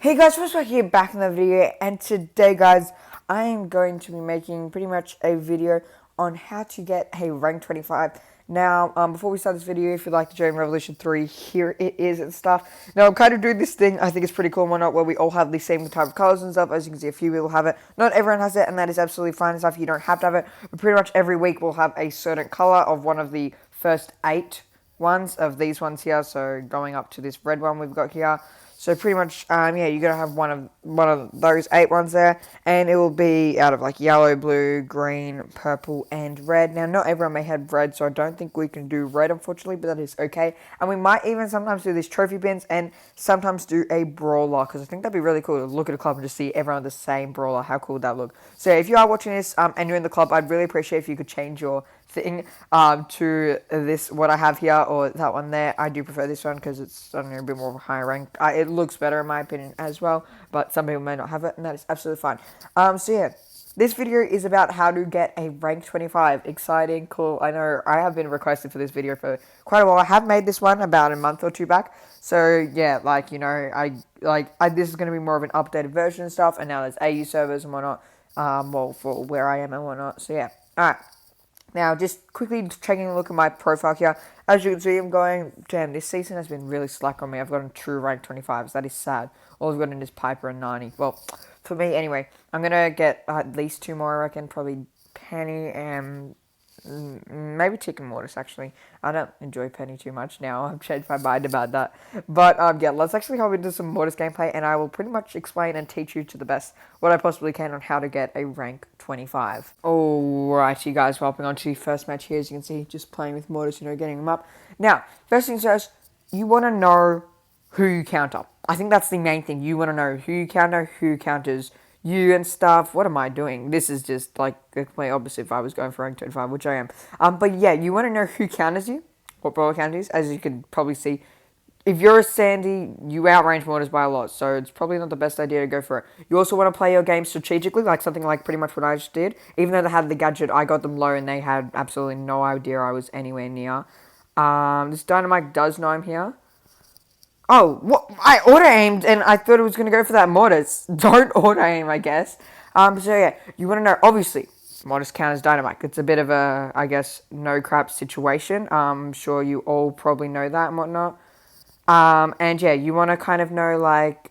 Hey guys, what's back here back in the video, and today guys, I am going to be making pretty much a video on how to get a rank 25. Now, before we start this video, if you'd like to join Revolution 3, here it is and stuff. Now, I'm kind of doing this thing, I think it's pretty cool and whatnot, where we all have the same type of colors and stuff. As you can see, a few people have it. Not everyone has it, and that is absolutely fine and stuff. You don't have to have it, but pretty much every week we'll have a certain color of one of the first 8 ones of these ones here. So, going up to this red one we've got here. So pretty much, yeah, you're gonna have one of those 8 ones there, and it will be out of like yellow, blue, green, purple, and red. Now, not everyone may have red, so I don't think we can do red, unfortunately, but that is okay. And we might even sometimes do these trophy bins, and sometimes do a brawler, because I think that'd be really cool to look at a club and just see everyone with the same brawler. How cool would that look? So if you are watching this and you're in the club, I'd really appreciate if you could change your thing to this, what I have here, or that one there. I do prefer this one because it's, I don't know, a bit more of a higher rank. It looks better in my opinion as well, but some people may not have it, and that is absolutely fine. So yeah, this video is about how to get a rank 25. Exciting, cool. I know I have been requested for this video for quite a while. I have made this one about a month or two back. So yeah, like, you know, this is going to be more of an updated version and stuff, and now there's AU servers and whatnot, well, for where I am and whatnot. So yeah, alright. Now, just quickly taking a look at my profile here. As you can see, I'm going, damn, this season has been really slack on me. I've gotten true rank 25s. That is sad. All I've gotten is Piper and 90. Well, for me, anyway, I'm going to get at least 2 more, I reckon. Probably Penny and maybe Chicken Mortis, actually. I don't enjoy Penny too much now. I've changed my mind about that. But, yeah, let's actually hop into some Mortis gameplay, and I will pretty much explain and teach you to the best what I possibly can on how to get a rank 25. Alright, you guys, hopping on to the first match here. As you can see, just playing with Mortis, you know, getting them up. Now, first things first, you want to know who you counter. I think that's the main thing. You want to know who you counter, who counters you and stuff. What am I doing? This is just like the complete opposite if I was going for rank 25, which I am. But yeah, you want to know who counters you, what brawler counters, as you can probably see. If you're a Sandy, you outrange Mortis by a lot, so it's probably not the best idea to go for it. You also want to play your game strategically, like something like pretty much what I just did. Even though they had the gadget, I got them low and they had absolutely no idea I was anywhere near. This Dynamite does know I'm here. Oh, what? I auto-aimed and I thought it was going to go for that Mortis. Don't auto-aim, I guess. So yeah, you want to know, obviously, Mortis counters Dynamite. It's a bit of a, I guess, no-crap situation. I'm sure you all probably know that and whatnot. And yeah, you want to kind of know, like,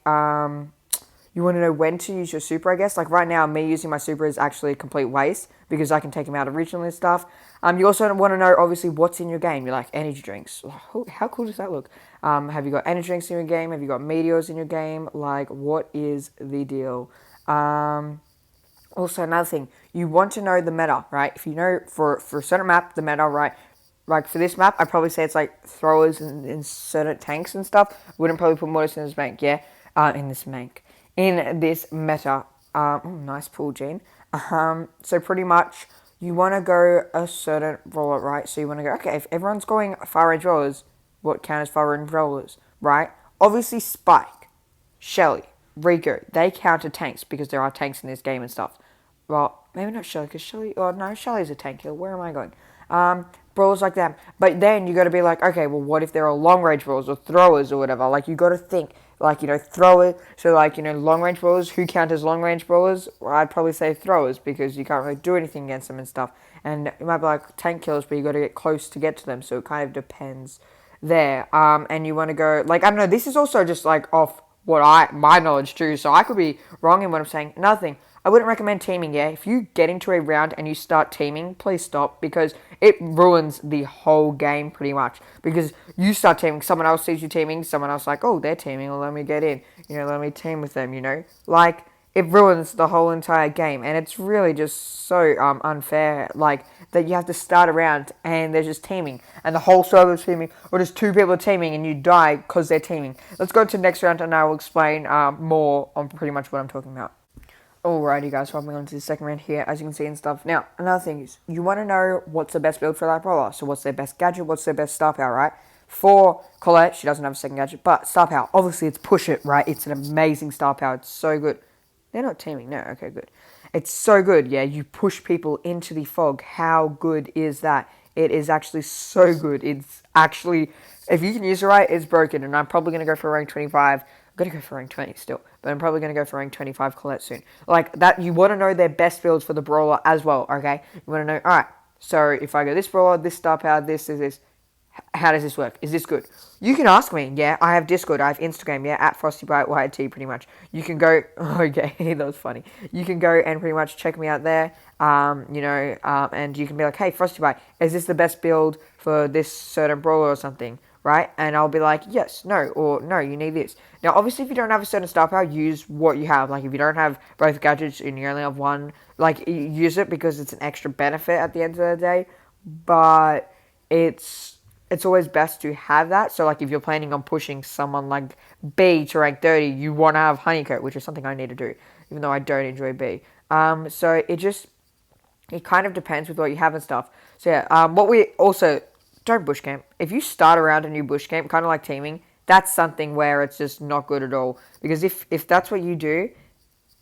you want to know when to use your super, I guess. Like, right now, me using my super is actually a complete waste because I can take them out originally and stuff. You also want to know, obviously, what's in your game. You're like, energy drinks. How cool does that look? Have you got energy drinks in your game? Have you got meteors in your game? Like, what is the deal? Also, another thing, you want to know the meta, right? If you know, for a certain map, the meta, right? Like, for this map, I'd probably say it's, like, throwers in certain tanks and stuff. Wouldn't probably put Mortis in this bank, yeah? In this bank. In this meta. Nice pull, Gene. So, pretty much, you want to go a certain roller, right? So, you want to go, okay, if everyone's going far-range rollers, what counters far-range rollers, right? Obviously, Spike, Shelly, Rico, they counter tanks because there are tanks in this game and stuff. Well, maybe not Shelly, because Shelly, oh no, Shelly's a tank killer. Where am I going? Brawlers like that. But then you got to be like, okay, well, what if there are long range brawlers or throwers or whatever? Like, you got to think, like, you know, throwers. So, like, you know, long range brawlers, who count as long range brawlers? Well, I'd probably say throwers because you can't really do anything against them and stuff. And it might be like tank killers, but you got to get close to get to them. So it kind of depends there. And you want to go, like, I don't know, this is also just like off my knowledge too. So I could be wrong in what I'm saying. Another thing, I wouldn't recommend teaming, yeah? If you get into a round and you start teaming, please stop, because it ruins the whole game pretty much. Because you start teaming, someone else sees you teaming, someone else like, oh, they're teaming, well, let me get in. You know, let me team with them, you know? Like, it ruins the whole entire game, and it's really just so unfair, like, that you have to start a round and they're just teaming, and the whole server's teaming, or just 2 people are teaming and you die because they're teaming. Let's go to the next round and I will explain more on pretty much what I'm talking about. Alrighty guys, hopping on to the second round here, as you can see and stuff. Now, another thing is, you want to know what's the best build for that brawler. So what's their best gadget, what's their best star power, right? For Colette, she doesn't have a second gadget, but star power, obviously it's Push It, right? It's an amazing star power, it's so good. They're not teaming, no, okay, good. It's so good, yeah, you push people into the fog. How good is that? It is actually so good. It's actually, if you can use it right, it's broken, and I'm probably going to go for rank 25 I'm going to go for rank 20 still, but I'm probably going to go for rank 25 Colette soon. Like that, you want to know their best builds for the brawler as well, okay? You want to know, alright, so if I go this brawler, this star power, this, how does this work? Is this good? You can ask me, yeah. I have Discord, I have Instagram, yeah, at FrostyBiteYT pretty much. You can go, okay, that was funny. You can go and pretty much check me out there, and you can be like, hey, FrostyBite, is this the best build for this certain brawler or something, right? And I'll be like, yes, no, or no, you need this. Now, obviously, if you don't have a certain star power, use what you have. Like, if you don't have both gadgets and you only have one, like, use it because it's an extra benefit at the end of the day, but it's always best to have that. So, like, if you're planning on pushing someone like B to rank 30, you want to have Honeycoat, which is something I need to do, even though I don't enjoy B. So it kind of depends with what you have and stuff. So, yeah, what we also, don't bush camp. If you start around a new bush camp, kind of like teaming, that's something where it's just not good at all. Because if that's what you do,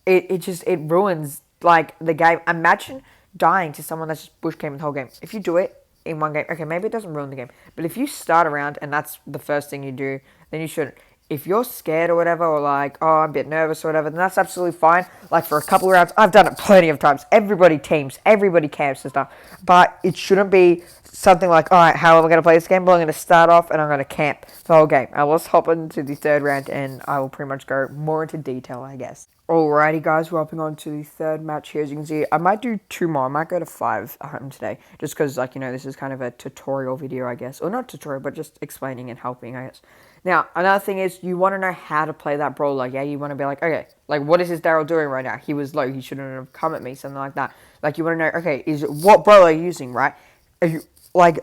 it ruins, like, the game. Imagine dying to someone that's just bush camping the whole game. If you do it in one game, okay, maybe it doesn't ruin the game. But if you start around and that's the first thing you do, then you shouldn't. If you're scared or whatever, or like, oh, I'm a bit nervous or whatever, then that's absolutely fine. Like, for a couple of rounds, I've done it plenty of times. Everybody teams, everybody camps and stuff. But it shouldn't be something like, all right, how am I going to play this game? Well, I'm going to start off and I'm going to camp the whole game. Let's hop into the third round and I will pretty much go more into detail, I guess. Alrighty, guys, we're hopping on to the third match here. As you can see, I might do 2 more. I might go to 5 today, just because, like, this is kind of a tutorial video, I guess. Or not tutorial, but just explaining and helping, I guess. Now, another thing is, you want to know how to play that brawler, yeah? You want to be like, okay, like, what is this Daryl doing right now? He was low, he shouldn't have come at me, something like that. Like, you want to know, okay, what brawler are you using, right?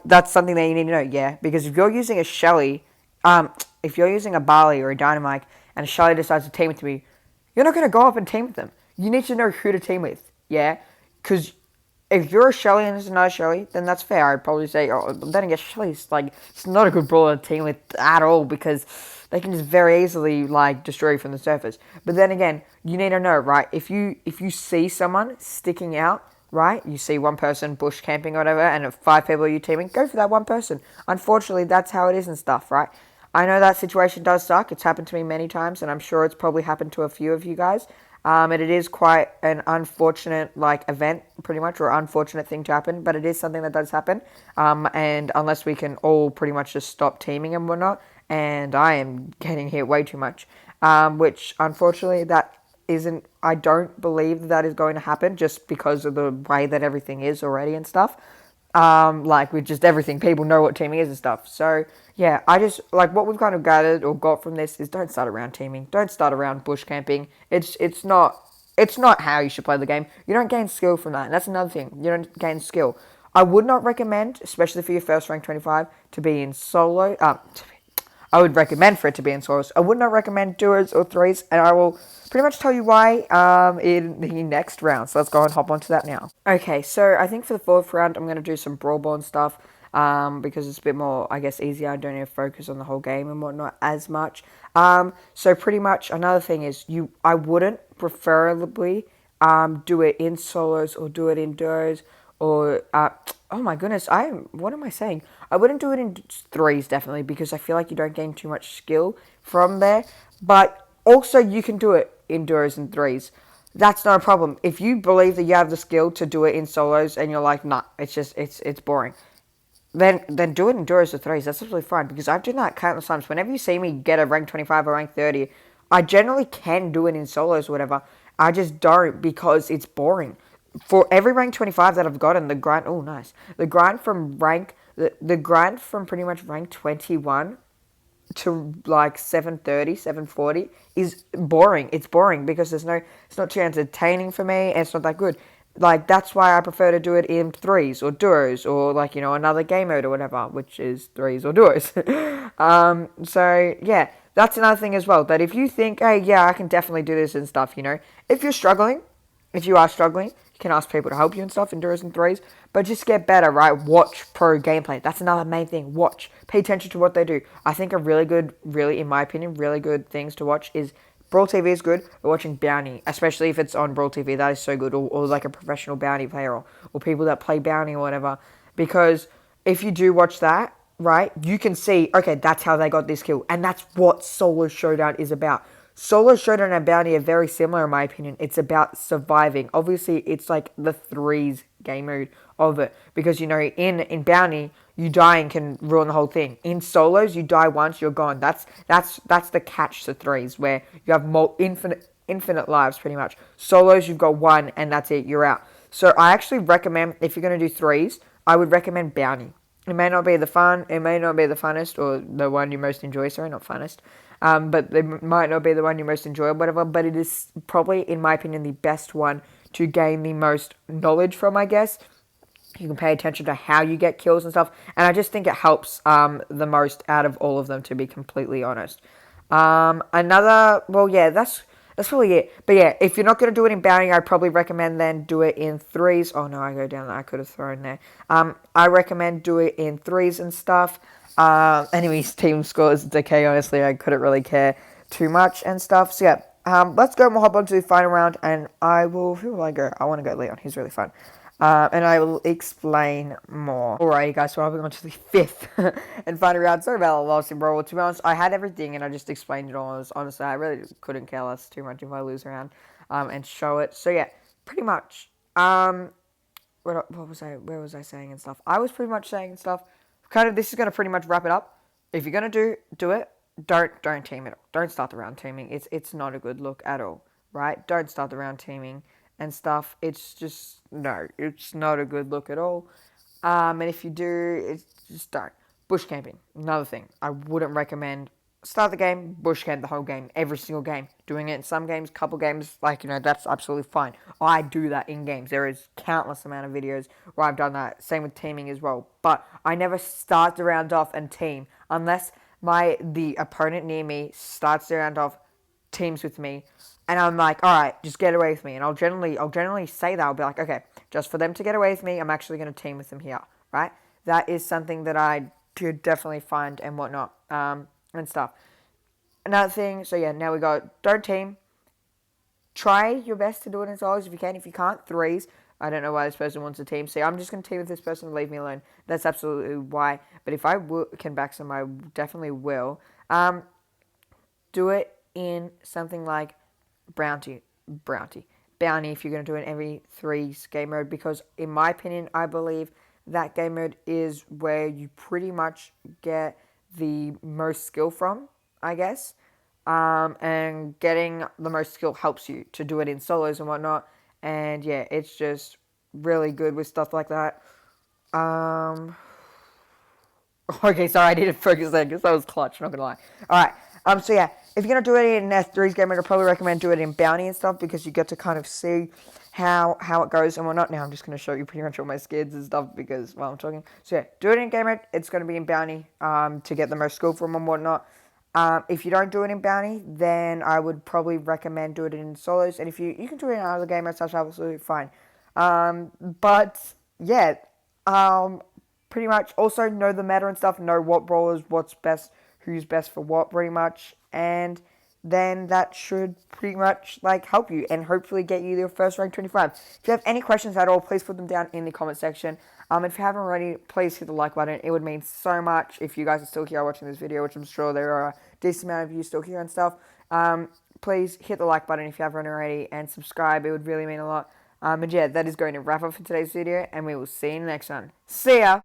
That's something that you need to know, yeah? Because if you're using a Shelly, if you're using a Barley or a Dynamite, and a Shelly decides to team with me, you're not going to go up and team with them. You need to know who to team with, yeah? Because if you're a Shelly and there's another Shelly, then that's fair. I'd probably say, oh, then again, Shelly's, like, it's not a good brawler to team with at all because they can just very easily, like, destroy you from the surface. But then again, you need to know, right? If you see someone sticking out, right? You see one person bush camping or whatever, and 5 people are you teaming, go for that one person. Unfortunately, that's how it is and stuff, right? I know that situation does suck. It's happened to me many times, and I'm sure it's probably happened to a few of you guys. And it is quite an unfortunate, like, event, pretty much, or unfortunate thing to happen, but it is something that does happen. And unless we can all pretty much just stop teaming and whatnot, and I am getting hit way too much, which, unfortunately, I don't believe that is going to happen just because of the way that everything is already and stuff. Like, with just everything, people know what teaming is and stuff. So, yeah, like, what we've kind of gathered or got from this is don't start around teaming. Don't start around bush camping. It's not how you should play the game. You don't gain skill from that. And that's another thing. You don't gain skill. I would not recommend, especially for your first rank 25, to be in solo. I would recommend for it to be in solos. I would not recommend duos or threes, and I will pretty much tell you why in the next round. So let's go and hop onto that now. Okay, so I think for the fourth round, I'm going to do some Brawl Ball and stuff because it's a bit more, I guess, easier. I don't need to focus on the whole game and whatnot as much. So pretty much another thing is I wouldn't preferably do it in solos or do it in duos or oh my goodness, what am I saying? I wouldn't do it in threes, definitely, because I feel like you don't gain too much skill from there. But also, you can do it in duos and threes. That's not a problem. If you believe that you have the skill to do it in solos and you're like, nah, it's boring, then do it in duos or threes. That's absolutely fine, because I've done that countless times. Whenever you see me get a rank 25 or rank 30, I generally can do it in solos or whatever. I just don't because it's boring. For every rank 25 that I've gotten, the grind, oh nice, the grind from pretty much rank 21 to like 730, 740 is boring. It's boring because it's not too entertaining for me and it's not that good. Like, that's why I prefer to do it in threes or duos or, like, another game mode or whatever, which is threes or duos. So yeah, that's another thing as well, that if you think, hey, yeah, I can definitely do this and stuff, if you are struggling, you can ask people to help you and stuff in duos and threes, but just get better, right? Watch pro gameplay. That's another main thing. Watch. Pay attention to what they do. I think in my opinion, really good things to watch is Brawl TV is good, but watching Bounty, especially if it's on Brawl TV, that is so good, or like a professional Bounty player, or people that play Bounty or whatever, because if you do watch that, right, you can see, okay, that's how they got this kill, and that's what Solo Showdown is about. Solo Showdown and Bounty are very similar in my opinion. It's about surviving. Obviously, it's like the threes game mode of it because in Bounty you die and can ruin the whole thing. In solos, you die once, you're gone. That's the catch to threes where you have infinite lives pretty much. Solos, you've got one and that's it. You're out. So I actually recommend if you're gonna do threes, I would recommend Bounty. It may not be the fun, it may not be the funnest or the one you most enjoy. Sorry, not funnest. But it might not be the one you most enjoy or whatever. But it is probably, in my opinion, the best one to gain the most knowledge from, I guess. You can pay attention to how you get kills and stuff. And I just think it helps the most out of all of them, to be completely honest. Well, yeah, that's probably it. But yeah, if you're not going to do it in Bounty, I'd probably recommend then do it in threes. Oh no, I go down that. I could have thrown there. I recommend do it in threes and stuff. Enemies team scores decay. Honestly, I couldn't really care too much and stuff. So yeah, let's go. We'll hop on to the final round, and who will I go? I want to go Leon. He's really fun. And I will explain more. Alright, guys, so I'm on to the fifth and final round. Sorry about the loss in Brawl. To be honest, I had everything and I just explained it all. Honestly, I really couldn't care less too much if I lose around and show it. So yeah, pretty much. What was I? Where was I saying and stuff? I was pretty much saying and stuff. Kind of. This is gonna pretty much wrap it up. If you're gonna do it, don't team it. Don't start the round teaming. It's not a good look at all. Right? Don't start the round teaming and stuff. It's just, no, it's not a good look at all. And if you do, it's just don't. Bush camping, another thing. I wouldn't recommend start the game, bush camp the whole game, every single game. Doing it in some games, couple games, that's absolutely fine. I do that in games. There is countless amount of videos where I've done that. Same with teaming as well. But I never start the round off and team unless the opponent near me starts the round off, teams with me, and I'm like, all right, just get away with me. And I'll generally say that. I'll be like, okay, just for them to get away with me, I'm actually going to team with them here, right? That is something that I do definitely find and whatnot, and stuff. Another thing, so yeah, now we go, don't team. Try your best to do it in solos if you can. If you can't, threes. I don't know why this person wants a team. See, I'm just going to team with this person and leave me alone. That's absolutely why. But if I can back some, I definitely will. Do it in something like Bounty, if you're going to do it in every threes game mode, because in my opinion, I believe that game mode is where you pretty much get the most skill from, I guess. And getting the most skill helps you to do it in solos and whatnot. And yeah, it's just really good with stuff like that. Okay, sorry, I need to focus there because that was clutch, not gonna lie. Alright, so yeah, if you're gonna do it in S3's game, I'd probably recommend do it in Bounty and stuff because you get to kind of see how it goes and whatnot. Now I'm just gonna show you pretty much all my skids and stuff because while I'm talking. So yeah, do it in game mode, it's gonna be in Bounty, to get the most skill from and whatnot. If you don't do it in Bounty, then I would probably recommend do it in solos. And if you can do it in another game modes, that's absolutely fine. But yeah, pretty much also know the meta and stuff, know what brawlers, what's best, who's best for what pretty much, and then that should pretty much help you and hopefully get you your first rank 25. If you have any questions at all, please put them down in the comment section. If you haven't already, please hit the like button. It would mean so much if you guys are still here watching this video, which I'm sure there are a decent amount of you still here and stuff. Please hit the like button if you haven't already and subscribe. It would really mean a lot. And yeah, that is going to wrap up for today's video, and we will see you in the next one. See ya!